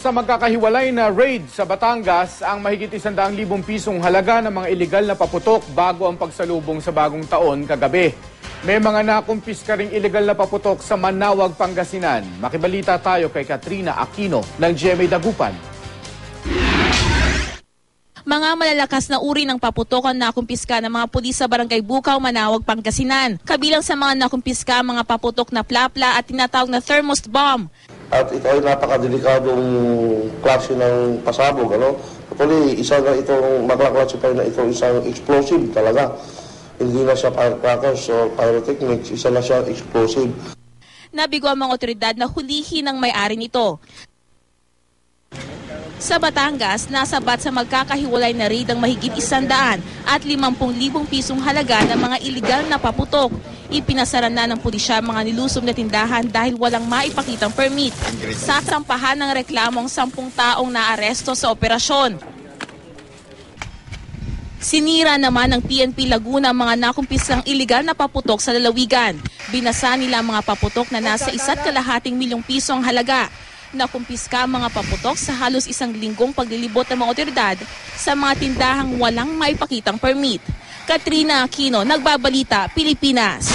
Sa magkakahiwalay na raid sa Batangas, ang mahigit 100,000 pisong halaga ng mga iligal na paputok bago ang pagsalubong sa bagong taon kagabi. May mga nakumpiska ring iligal na paputok sa Manawag, Pangasinan. Makibalita tayo kay Katrina Aquino ng GMA Dagupan. Mga malalakas na uri ng paputok ang nakumpiska ng mga pulis sa Barangay Bukaw, Manawag, Pangasinan. Kabilang sa mga nakumpiska mga paputok na plapla at tinatawag na thermos bomb. At ito ay napakadelikadong klase ng pasabog. Actually, isa na itong magkaklasify na ito isang explosive talaga. Hindi na siya firecrackers o pyrotechnics, isa na siya explosive. Nabigo ang mga otoridad na hulihin ang may-ari nito. Sa Batangas, nasabat sa magkakahiwalay na raid ang mahigit 100 at 50,000 pisong halaga ng mga iligal na paputok. Ipinasara na ng pulisya mga nilusob na tindahan dahil walang maipakitang permit. Sasampahan ng reklamo ang 10 taong naaresto sa operasyon. Sinira naman ng PNP Laguna ang mga nakumpisang iligal na paputok sa lalawigan. Binasa nila ang mga paputok na nasa 1.2 milyong piso ang halaga. Nakumpiska ang mga paputok sa halos 1 linggong paglilibot ng mga otoridad sa mga tindahang walang maipakitang permit. Katrina Aquino, Nagbabalita, Pilipinas.